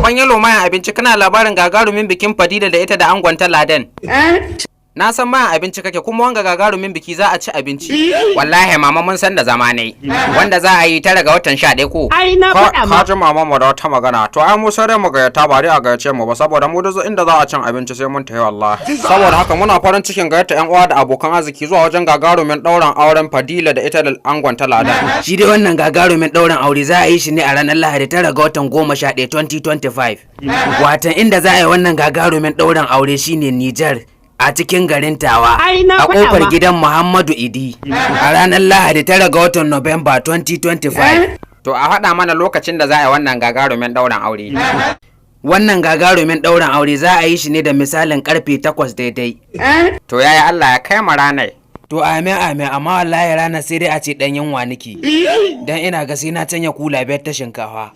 Baban Yalo mayan abinci kana labarin gagarumin bikin Fadila da ita da angonta Laden. Na san mayan abinci kake kuma wanga gagarumin biki za a ci abinci. Wallahi mama mun san da zama ne. Wanda za a yi 9 ga watan 11 ko. Ai na faɗa ma. Ka ji mama mu da wata magana. To ai mu sai dai mu gayyata ba dai a gayyace mu ba saboda mu duk inda za a cin abinci sai mun tafi wallahi. Saboda haka muna farin cikin gayyata ƴan uwa da abokan arziki zuwa wajen gagarumin ɗaurin auren Fadila da ita da angonta Laden. Shi dai wannan gagarumin ɗaurin aure za a yi shi ne a ranar Lahadi 9 ga watan 11 2025. Watan inda za a yi wannan gagarumin ɗaurin aure shine Nijar. A cikin garin Tawa a kofar gidan Muhammadu Idi a ranar Lahadi 9 ga watan Nuwamba 2025. To a haɗa mana lokacin da za a yi wannan gagarumin ɗaurin aure. Wannan gagarumin ɗaurin aure za a yi shi ne da misalin karfe 8 daidai. To yaya Allah ya kai mu ranar. To amin amma wallahi ranar sai dai a ce ɗan yunwa niki. Dan ina ga sai na canya kula biyar ta shinkafa.